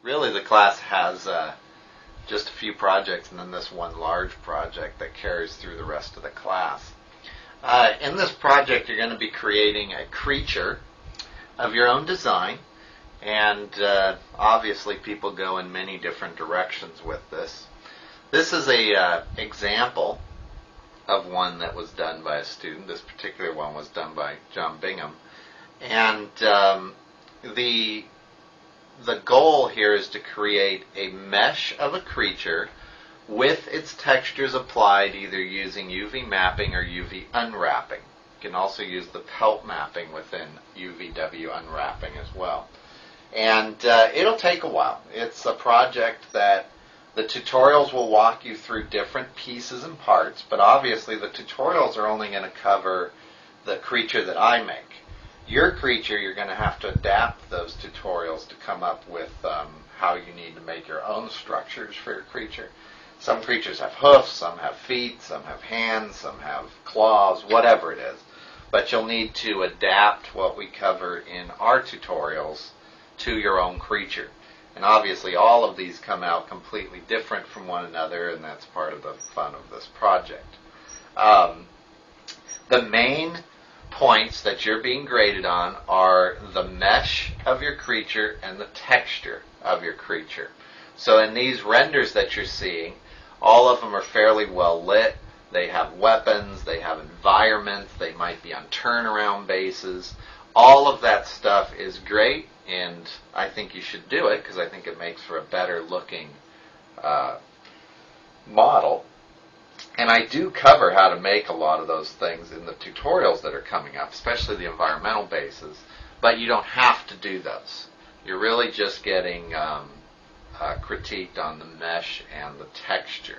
Really, the class has just a few projects and then this one large project that carries through the rest of the class. In this project, you're going to be creating a creature of your own design, and obviously people go in many different directions with this. This is a example of one that was done by a student. This particular one was done by John Bingham. And the goal here is to create a mesh of a creature with its textures applied either using UV mapping or UV unwrapping. You can also use the pelt mapping within UVW unwrapping as well. And it'll take a while. It's a project that the tutorials will walk you through different pieces and parts, but obviously the tutorials are only going to cover the creature that I make. Your creature, you're going to have to adapt those tutorials to come up with how you need to make your own structures for your creature. Some creatures have hoofs, some have feet, some have hands, some have claws, whatever it is. But you'll need to adapt what we cover in our tutorials to your own creature. And obviously all of these come out completely different from one another, and that's part of the fun of this project. The main points that you're being graded on are the mesh of your creature and the texture of your creature. So in these renders that you're seeing, all of them are fairly well lit. They have weapons, they have environments, they might be on turnaround bases. All of that stuff is great, and I think you should do it because I think it makes for a better looking model. And I do cover how to make a lot of those things in the tutorials that are coming up, especially the environmental bases, but you don't have to do those. You're really just getting critiqued on the mesh and the texture.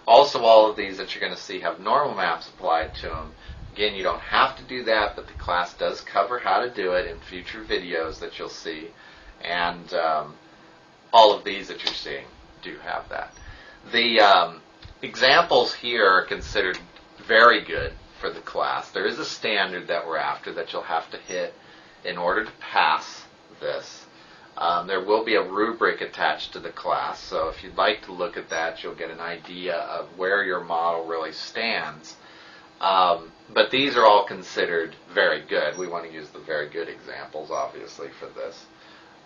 Also, all of these that you're going to see have normal maps applied to them. Again, you don't have to do that, but the class does cover how to do it in future videos that you'll see. And all of these that you're seeing do have that. The examples here are considered very good for the class. There is a standard that we're after that you'll have to hit in order to pass this. There will be a rubric attached to the class, so if you'd like to look at that, you'll get an idea of where your model really stands. But these are all considered very good. We want to use the very good examples, obviously, for this.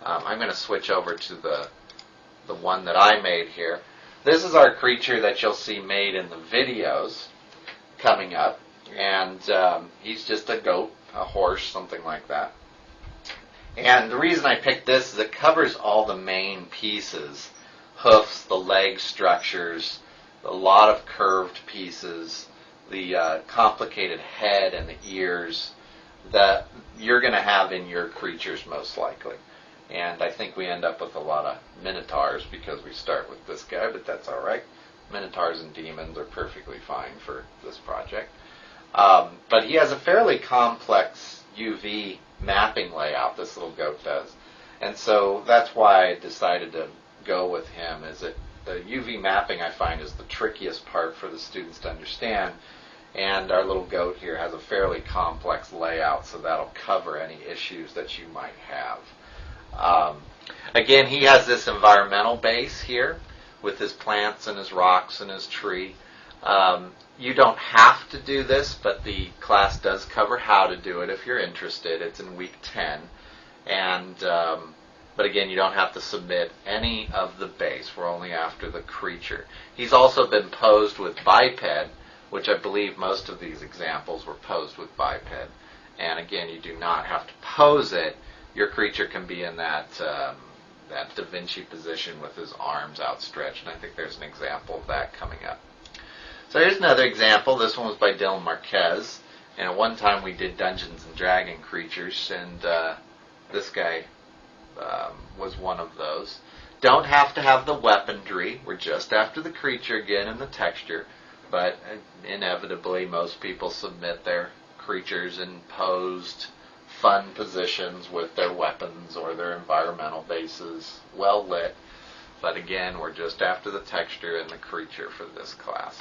I'm going to switch over to the one that I made here. This is our creature that you'll see made in the videos coming up. And he's just a goat, a horse, something like that. And the reason I picked this is it covers all the main pieces. Hoofs, the leg structures, a lot of curved pieces, the complicated head and the ears that you're going to have in your creatures most likely. And I think we end up with a lot of minotaurs because we start with this guy, but that's all right. Minotaurs and demons are perfectly fine for this project. But he has a fairly complex UV mapping layout, this little goat does. And so that's why I decided to go with him, is that the UV mapping I find is the trickiest part for the students to understand. And our little goat here has a fairly complex layout, so that'll cover any issues that you might have. Again, he has this environmental base here with his plants and his rocks and his tree. You don't have to do this, but the class does cover how to do it if you're interested. It's in week 10. And but again, you don't have to submit any of the base. We're only after the creature. He's also been posed with biped, which I believe most of these examples were posed with biped. And again, you do not have to pose it. Your creature can be in that that Da Vinci position with his arms outstretched, and I think there's an example of that coming up. So here's another example. This one was by Dylan Marquez, and at one time we did Dungeons and Dragon creatures, and this guy was one of those. Don't have to have the weaponry. We're just after the creature again and the texture, but inevitably most people submit their creatures in posed, fun positions with their weapons or their environmental bases well lit. But again, we're just after the texture and the creature for this class.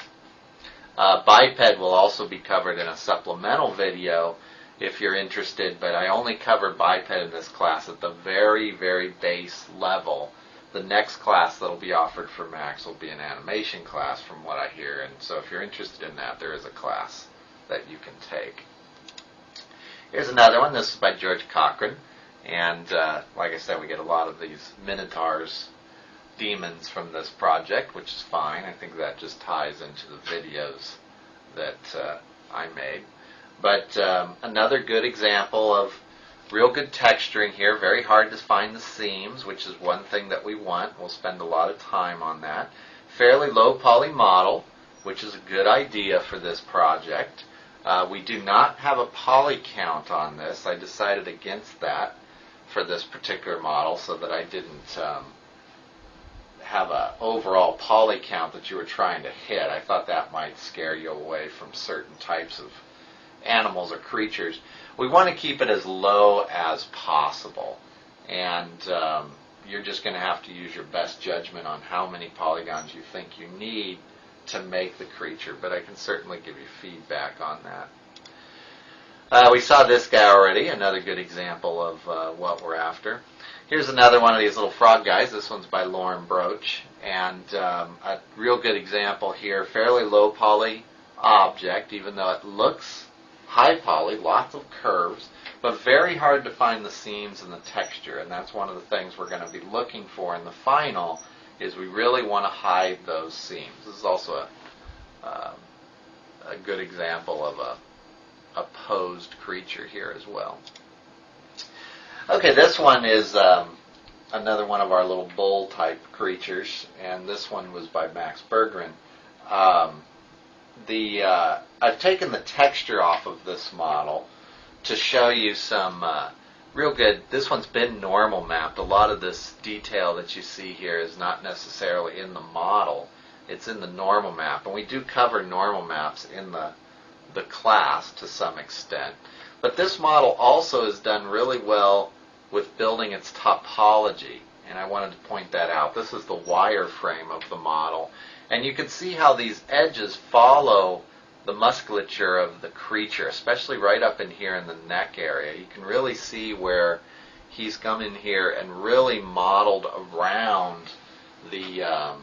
Biped will also be covered in a supplemental video if you're interested, but I only cover biped in this class at the very, very base level. the next class that will be offered for Max will be an animation class from what I hear. And so if you're interested in that, there is a class that you can take. Here's another one. This is by George Cochran. And like I said, we get a lot of these Minotaurs, demons from this project, which is fine. I think that just ties into the videos that I made. But another good example of real good texturing here. Very hard to find the seams, which is one thing that we want. We'll spend a lot of time on that. Fairly low poly model, which is a good idea for this project. We do not have a poly count on this. I decided against that for this particular model so that I didn't have an overall poly count that you were trying to hit. I thought that might scare you away from certain types of animals or creatures. We want to keep it as low as possible, and you're just going to have to use your best judgment on how many polygons you think you need to make the creature, but I can certainly give you feedback on that. We saw this guy already, another good example of what we're after. Here's another one of these little frog guys. This one's by Lauren Broach, and a real good example here. Fairly low poly object, even though it looks high poly, lots of curves, but very hard to find the seams and the texture, and that's one of the things we're going to be looking for in the final, is we really want to hide those seams. This is also a good example of a posed creature here as well. Okay, this one is another one of our little bull type creatures, and this one was by Max Berggren. I've taken the texture off of this model to show you some real good. This one's been normal mapped. A lot of this detail that you see here is not necessarily in the model. It's in the normal map, and we do cover normal maps in the class to some extent. But this model also is done really well with building its topology, and I wanted to point that out. This is the wireframe of the model, and you can see how these edges follow the musculature of the creature, especially right up in here in the neck area. You can really see where he's come in here and really modeled around the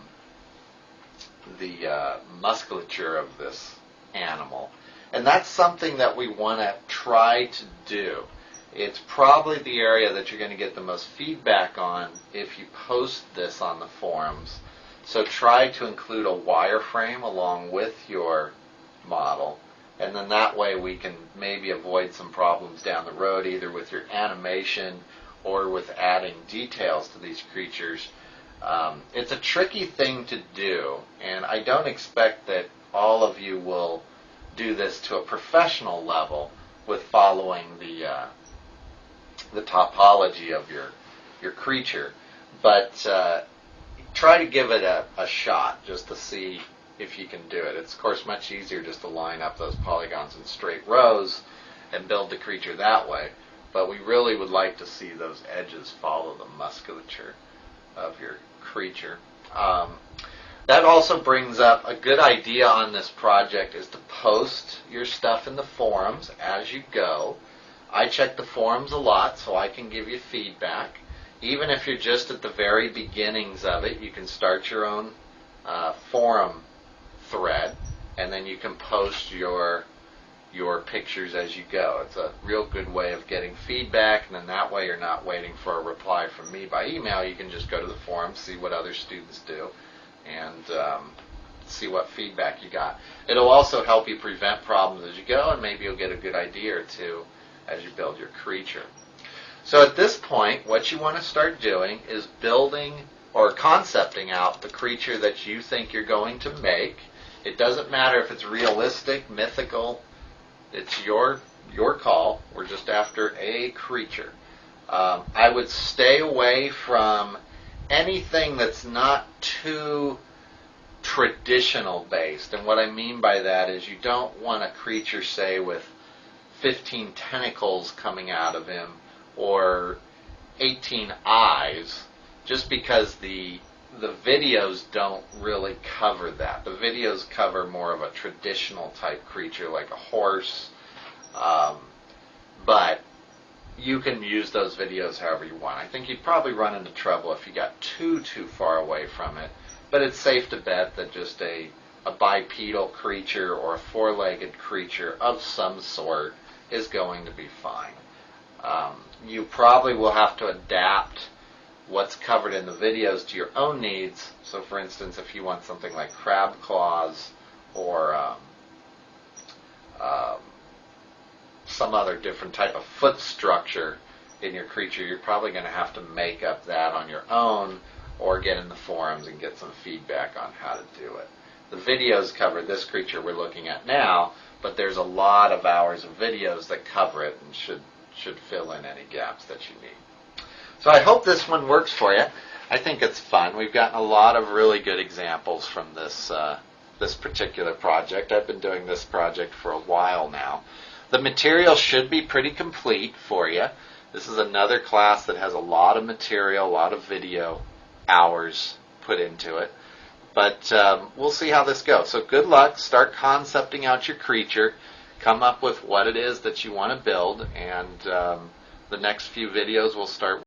musculature of this animal. And that's something that we want to try to do. It's probably the area that you're going to get the most feedback on if you post this on the forums. So try to include a wireframe along with your model, and then that way we can maybe avoid some problems down the road, either with your animation or with adding details to these creatures. It's a tricky thing to do, and I don't expect that all of you will do this to a professional level with following the topology of your creature, but try to give it a shot just to see if you can do it. It's of course much easier just to line up those polygons in straight rows and build the creature that way, but we really would like to see those edges follow the musculature of your creature. That also brings up a good idea on this project is to post your stuff in the forums as you go. I check the forums a lot so I can give you feedback. Even if you're just at the very beginnings of it, you can start your own forum thread, and then you can post your pictures as you go. It's a real good way of getting feedback, and then that way you're not waiting for a reply from me by email. You can just go to the forum, see what other students do, and see what feedback you got. It'll also help you prevent problems as you go, and maybe you'll get a good idea or two as you build your creature. So at this point, what you want to start doing is building or concepting out the creature that you think you're going to make. It doesn't matter if it's realistic, mythical, it's your call. We're just after a creature. I would stay away from anything that's not too traditional based. And what I mean by that is you don't want a creature, say, with 15 tentacles coming out of him or 18 eyes, just because the videos don't really cover that. The videos cover more of a traditional type creature like a horse, but you can use those videos however you want. I think you'd probably run into trouble if you got too far away from it, but it's safe to bet that just a bipedal creature or a four-legged creature of some sort is going to be fine. You probably will have to adapt what's covered in the videos to your own needs. So for instance, if you want something like crab claws or some other different type of foot structure in your creature, you're probably going to have to make up that on your own or get in the forums and get some feedback on how to do it. The videos cover this creature we're looking at now, but there's a lot of hours of videos that cover it and should fill in any gaps that you need. So I hope this one works for you. I think it's fun. We've gotten a lot of really good examples from this this particular project. I've been doing this project for a while now. The material should be pretty complete for you. This is another class that has a lot of material, a lot of video hours put into it. But we'll see how this goes. So good luck. Start concepting out your creature. Come up with what it is that you want to build. And the next few videos we'll start